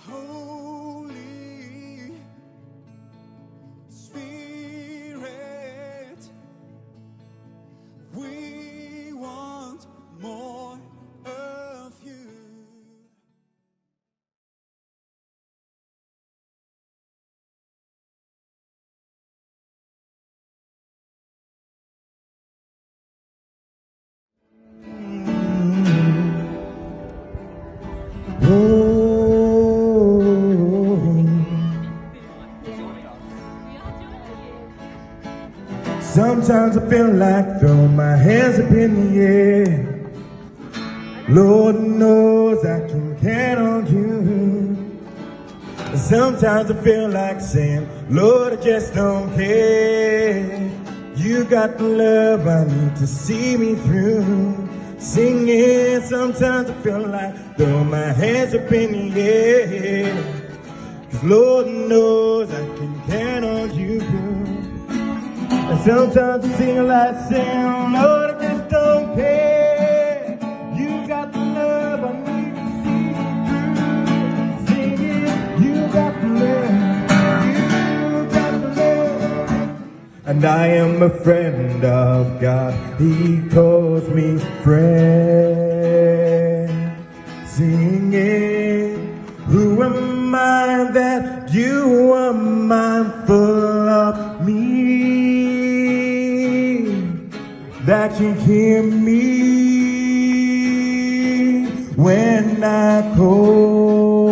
Holy Spirit, we want more of you. Sometimes I feel like throwing my hands up in the air. Lord knows I can count on you. Sometimes I feel like saying, Lord, I just don't care. You got the love I need to see me through. Singing, sometimes I feel like throwing my hands up in the air. 'Cause Lord knows I can count on you. And sometimes I sing like saying, Lord, I just don't care. You got the love I need to see me through. Singing, you got the love, you got the love. And I am a friend of God, He calls me friend. Singing, who am I that you are mindful of me? That you hear me when I call.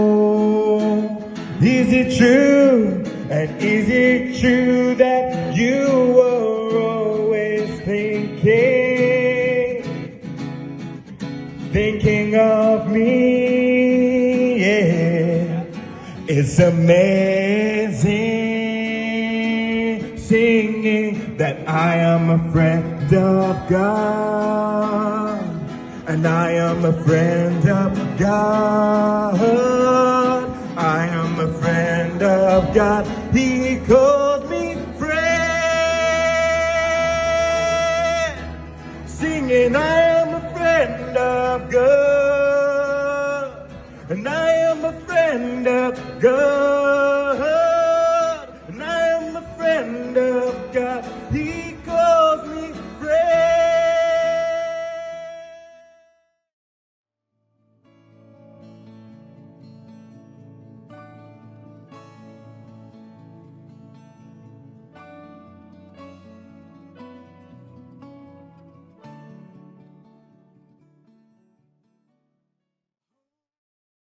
Is it true? And is it true that you are always thinking of me? Yeah, it's amazing singing that I am a friend of God, and I am a friend of God. I am a friend of God. He calls me friend. Singing, I am a friend of God, and I am a friend of God.